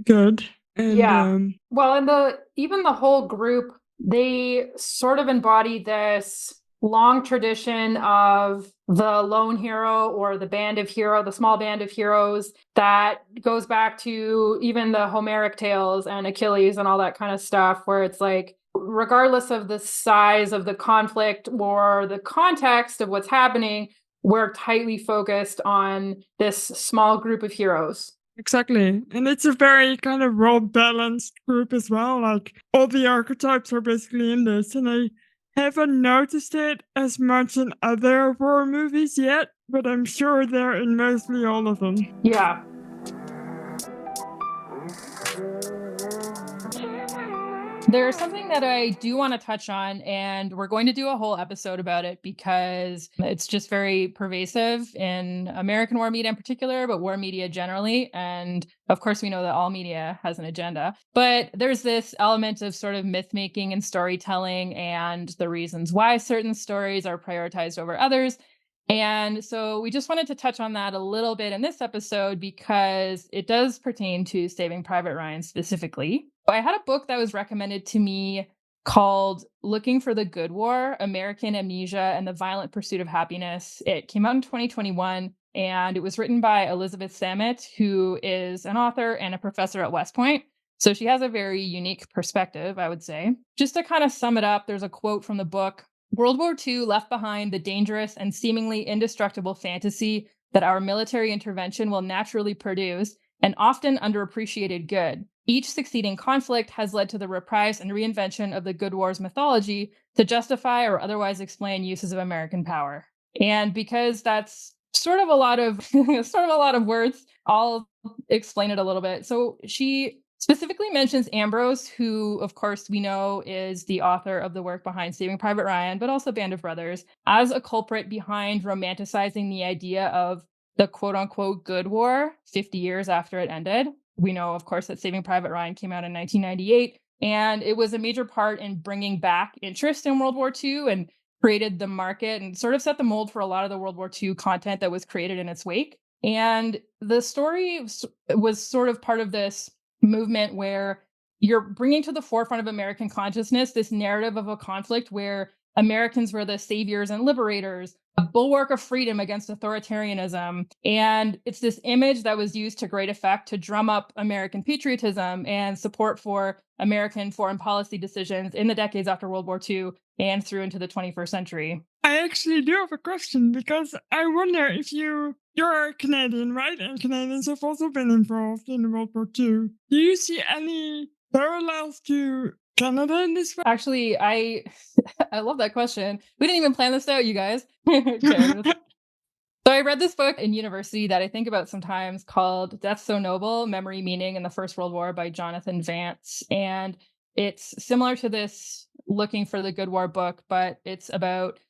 good. And well, and even the whole group, they sort of embody this long tradition of the lone hero or the small band of heroes that goes back to even the Homeric tales and Achilles and all that kind of stuff, where it's like, regardless of the size of the conflict or the context of what's happening, we're tightly focused on this small group of heroes. Exactly. And it's a very kind of well-balanced group as well. Like, all the archetypes are basically in this. And I haven't noticed it as much in other horror movies yet, but I'm sure they're in mostly all of them. Yeah. There's something that I do want to touch on, and we're going to do a whole episode about it because it's just very pervasive in American war media in particular, but war media generally. And of course, we know that all media has an agenda, but there's this element of sort of myth making and storytelling and the reasons why certain stories are prioritized over others. And so we just wanted to touch on that a little bit in this episode because it does pertain to Saving Private Ryan specifically. I had a book that was recommended to me called Looking for the Good War, American Amnesia and the Violent Pursuit of Happiness. It came out in 2021, and it was written by Elizabeth Samet, who is an author and a professor at West Point. So she has a very unique perspective, I would say. Just to kind of sum it up, there's a quote from the book. World War II left behind the dangerous and seemingly indestructible fantasy that our military intervention will naturally produce, an often underappreciated good. Each succeeding conflict has led to the reprise and reinvention of the Good War's mythology to justify or otherwise explain uses of American power. And because that's sort of a lot of words, I'll explain it a little bit. So she specifically mentions Ambrose, who, of course, we know is the author of the work behind Saving Private Ryan, but also Band of Brothers, as a culprit behind romanticizing the idea of the quote unquote good war 50 years after it ended. We know, of course, that Saving Private Ryan came out in 1998, and it was a major part in bringing back interest in World War II and created the market and sort of set the mold for a lot of the World War II content that was created in its wake. And the story was sort of part of this movement where you're bringing to the forefront of American consciousness this narrative of a conflict where Americans were the saviors and liberators, a bulwark of freedom against authoritarianism. And it's this image that was used to great effect to drum up American patriotism and support for American foreign policy decisions in the decades after World War II and through into the 21st century. I actually do have a question, because I wonder if you're Canadian, right? And Canadians have also been involved in World War II. Do you see any parallels to Canada in this way? Actually, I love that question. We didn't even plan this out, you guys. So I read this book in university that I think about sometimes called Death So Noble, Memory, Meaning in the First World War by Jonathan Vance. And it's similar to this Looking for the Good War book, but it's about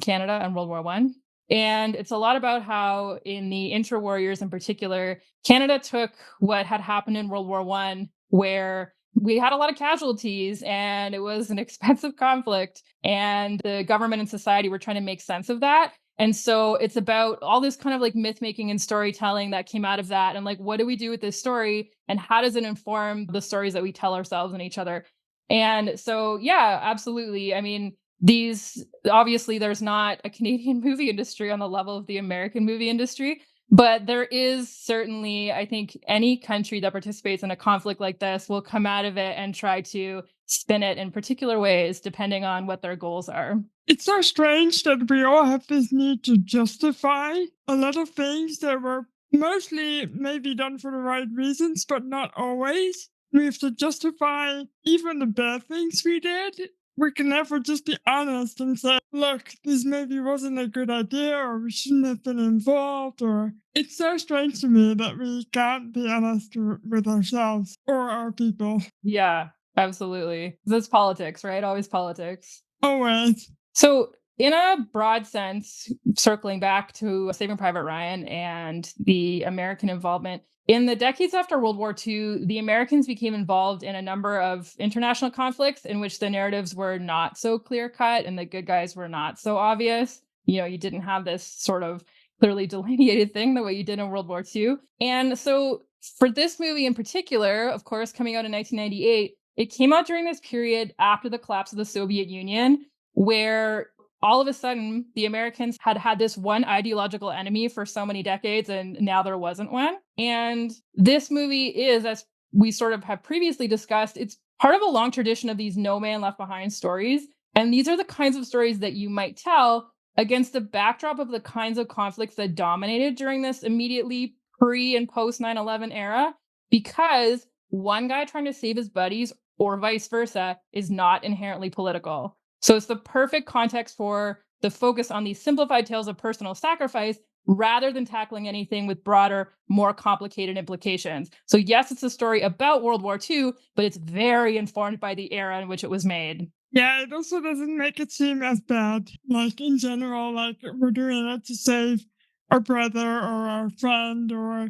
Canada and World War I. And it's a lot about how in the intra-war years in particular, Canada took what had happened in World War I, where we had a lot of casualties and it was an expensive conflict, and the government and society were trying to make sense of that. And so it's about all this kind of like myth making and storytelling that came out of that. And like, what do we do with this story? And how does it inform the stories that we tell ourselves and each other? And so, yeah, absolutely. I mean, these obviously, there's not a Canadian movie industry on the level of the American movie industry, but there is certainly, I think, any country that participates in a conflict like this will come out of it and try to spin it in particular ways, depending on what their goals are. It's so strange that we all have this need to justify a lot of things that were mostly maybe done for the right reasons, but not always. We have to justify even the bad things we did. We can never just be honest and say, look, this maybe wasn't a good idea, or we shouldn't have been involved, or it's so strange to me that we can't be honest with ourselves or our people. Yeah, absolutely. That's politics, right? Always politics. Always. So, in a broad sense, circling back to Saving Private Ryan and the American involvement, in the decades after World War II, the Americans became involved in a number of international conflicts in which the narratives were not so clear cut and the good guys were not so obvious. You didn't have this sort of clearly delineated thing the way you did in World War II. And so, for this movie in particular, of course, coming out in 1998, it came out during this period after the collapse of the Soviet Union where all of a sudden the Americans had had this one ideological enemy for so many decades, and now there wasn't one. And this movie is, as we sort of have previously discussed, it's part of a long tradition of these no man left behind stories. And these are the kinds of stories that you might tell against the backdrop of the kinds of conflicts that dominated during this immediately pre and post 9/11 era, because one guy trying to save his buddies or vice versa is not inherently political. So it's the perfect context for the focus on these simplified tales of personal sacrifice rather than tackling anything with broader, more complicated implications. So, yes, it's a story about World War II, but it's very informed by the era in which it was made. Yeah, it also doesn't make it seem as bad. Like in general, like we're doing it to save our brother or our friend or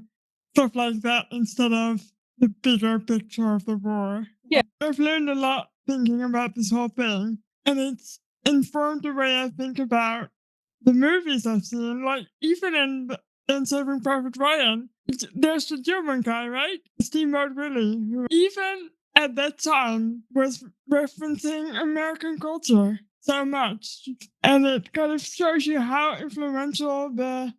stuff like that instead of the bigger picture of the war. Yeah. I've learned a lot thinking about this whole thing, and it's informed the way I think about the movies I've seen. Like even in Saving Private Ryan, there's the German guy, right? Steamboat Willie, who even at that time was referencing American culture so much. And it kind of shows you how influential the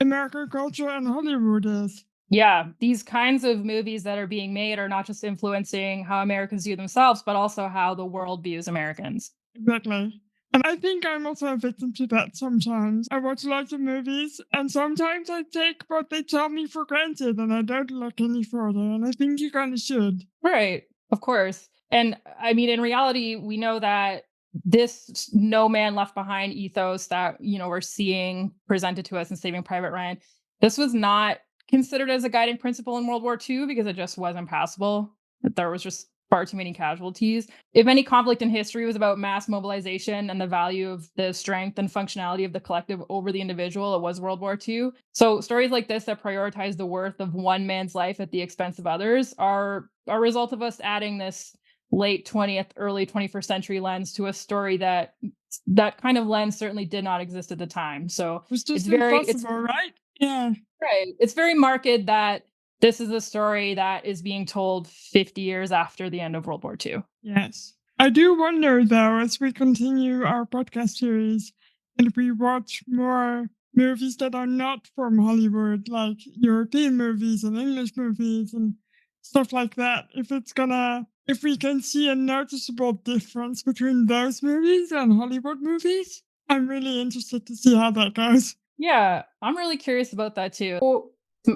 American culture and Hollywood is. Yeah, these kinds of movies that are being made are not just influencing how Americans view themselves, but also how the world views Americans. Exactly. And I think I'm also a victim to that sometimes. I watch lots of movies, and sometimes I take what they tell me for granted and I don't look any further. And I think you kind of should. Right, of course. And I mean, in reality, we know that this no man left behind ethos that, we're seeing presented to us in Saving Private Ryan, this was not considered as a guiding principle in World War II because it just wasn't possible. There was just far too many casualties. If any conflict in history was about mass mobilization and the value of the strength and functionality of the collective over the individual, it was World War II. So stories like this that prioritize the worth of one man's life at the expense of others are a result of us adding this late 20th, early 21st century lens to a story that kind of lens certainly did not exist at the time. So It was it's just very, impossible, right? Yeah. right. It's very marked that this is a story that is being told 50 years after the end of World War II. Yes. I do wonder, though, as we continue our podcast series and we watch more movies that are not from Hollywood, like European movies and English movies and stuff like that, if we can see a noticeable difference between those movies and Hollywood movies, I'm really interested to see how that goes. Yeah, I'm really curious about that too. Well,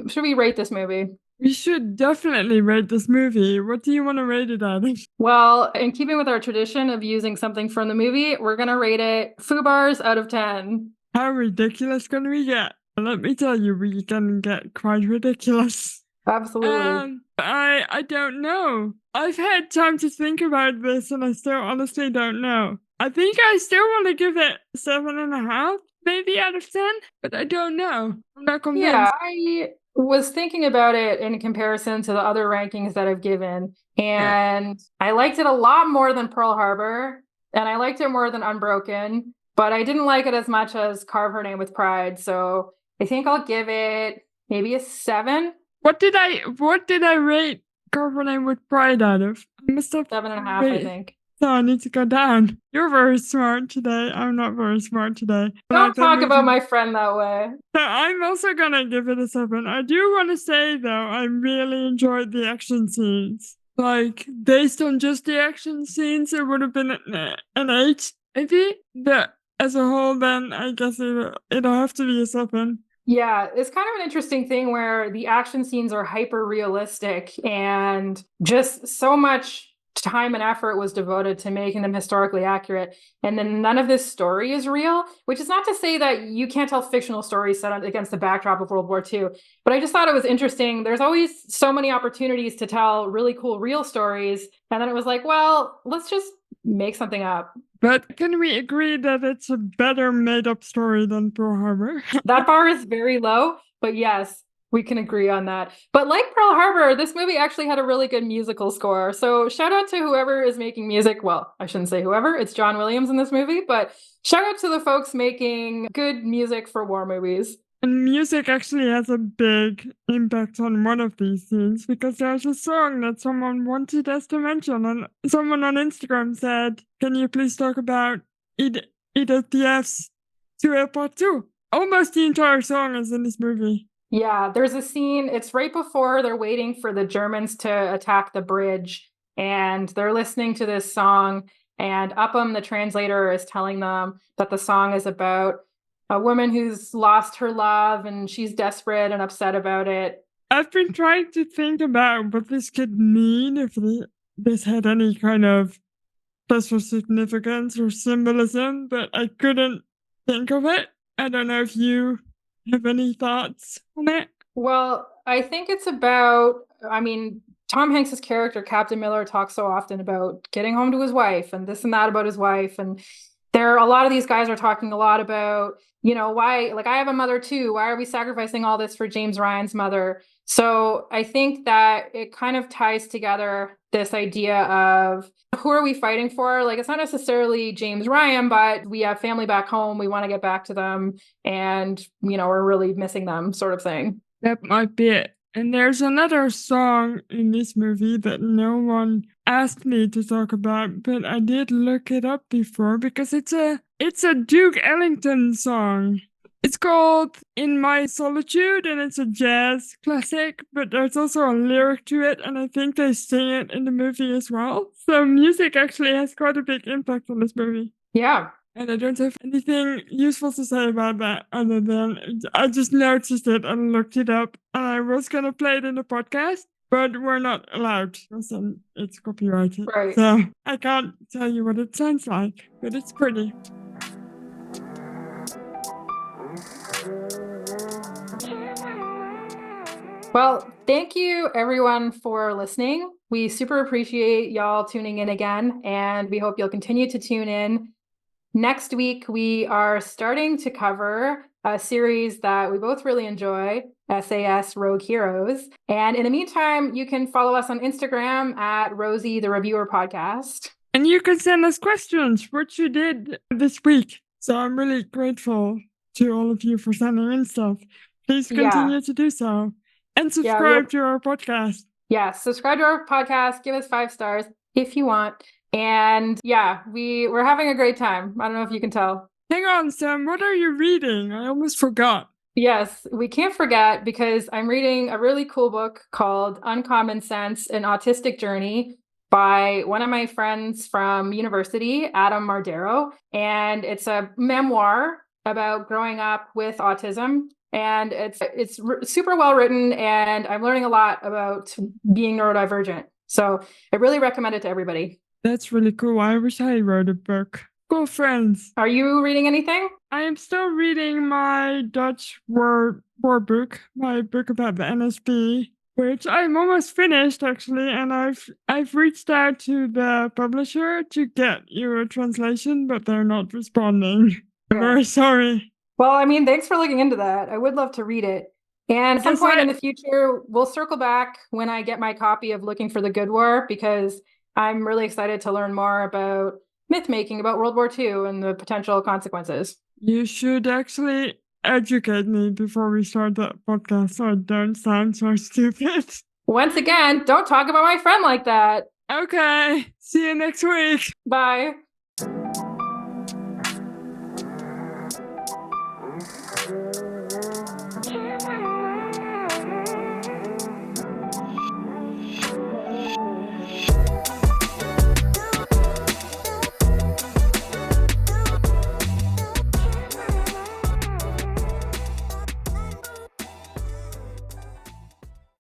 should we rate this movie? We should definitely rate this movie. What do you want to rate it at? Well, in keeping with our tradition of using something from the movie, we're going to rate it Fubar's out of 10. How ridiculous can we get? Let me tell you, we can get quite ridiculous. Absolutely. I don't know. I've had time to think about this and I still honestly don't know. I think I still want to give it 7.5, maybe out of 10, but I don't know. I'm not convinced. Yeah, I was thinking about it in comparison to the other rankings that I've given, and I liked it a lot more than Pearl Harbor, and I liked it more than Unbroken. but I didn't like it as much as Carve Her Name with Pride. So I think I'll give it maybe a 7. What did I rate Carve Her Name with Pride out of? I must have 7.5, I think. So I need to go down. You're very smart today. I'm not very smart today. Don't talk about my friend that way. So I'm also gonna give it a 7. I do want to say though, I really enjoyed the action scenes. Like, based on just the action scenes, it would have been an 8, maybe. But as a whole, then I guess it'll have to be a 7. Yeah, it's kind of an interesting thing where the action scenes are hyper realistic and just so much time and effort was devoted to making them historically accurate. And then none of this story is real, which is not to say that you can't tell fictional stories set against the backdrop of World War II. But I just thought it was interesting. There's always so many opportunities to tell really cool real stories. And then it was like, well, let's just make something up. But can we agree that it's a better made up story than Pearl Harbor? That bar is very low, but yes, we can agree on that. But like Pearl Harbor, this movie actually had a really good musical score. So shout out to whoever is making music. Well, I shouldn't say whoever, it's John Williams in this movie, but shout out to the folks making good music for war movies. And music actually has a big impact on one of these scenes because there's a song that someone wanted us to mention, and someone on Instagram said, "Can you please talk about Edith Piaf's 2 Part 2?" Almost the entire song is in this movie. Yeah, there's a scene, it's right before they're waiting for the Germans to attack the bridge, and they're listening to this song, and Upham, the translator, is telling them that the song is about a woman who's lost her love and she's desperate and upset about it. I've been trying to think about what this could mean, if this had any kind of special significance or symbolism, but I couldn't think of it. I don't know if you have any thoughts on it. Well, I think it's about, I mean, Tom Hanks's character, Captain Miller, talks so often about getting home to his wife and this and that about his wife. And a lot of these guys are talking a lot about, why, like, I have a mother too. Why are we sacrificing all this for James Ryan's mother? So I think that it kind of ties together this idea of who are we fighting for? Like, it's not necessarily James Ryan, but we have family back home. We want to get back to them. And, we're really missing them, sort of thing. That might be it. And there's another song in this movie that no one asked me to talk about, but I did look it up before because it's a Duke Ellington song. It's called In My Solitude, and it's a jazz classic, but there's also a lyric to it, and I think they sing it in the movie as well. So music actually has quite a big impact on this movie. Yeah. And I don't have anything useful to say about that other than I just noticed it and looked it up. And I was going to play it in the podcast, but we're not allowed because then it's copyrighted. Right. So I can't tell you what it sounds like, but it's pretty. Well, thank you everyone for listening. We super appreciate y'all tuning in again, and we hope you'll continue to tune in. Next week, we are starting to cover a series that we both really enjoy, SAS Rogue Heroes. And in the meantime, you can follow us on Instagram at Rosie the Reviewer Podcast. And you can send us questions, which you did this week. So I'm really grateful to all of you for sending in stuff. Please continue to do so. And subscribe to our podcast. Yes, subscribe to our podcast. Give us 5 stars if you want. And we're having a great time. I don't know if you can tell. Hang on, Sam. What are you reading? I almost forgot. Yes, we can't forget because I'm reading a really cool book called Uncommon Sense, An Autistic Journey by one of my friends from university, Adam Mardero. And it's a memoir about growing up with autism. And it's super well written, and I'm learning a lot about being neurodivergent. So I really recommend it to everybody. That's really cool. I wish I wrote a book. Cool friends. Are you reading anything? I am still reading my Dutch war book, my book about the NSB, which I'm almost finished actually, and I've reached out to the publisher to get you a translation, but they're not responding. I'm very sorry. Well, I mean, thanks for looking into that. I would love to read it. And at some point in the future, we'll circle back when I get my copy of Looking for the Good War, because I'm really excited to learn more about, myth making about World War II and the potential consequences. You should actually educate me before we start the podcast so I don't sound so stupid. Once again, don't talk about my friend like that. Okay. See you next week. Bye.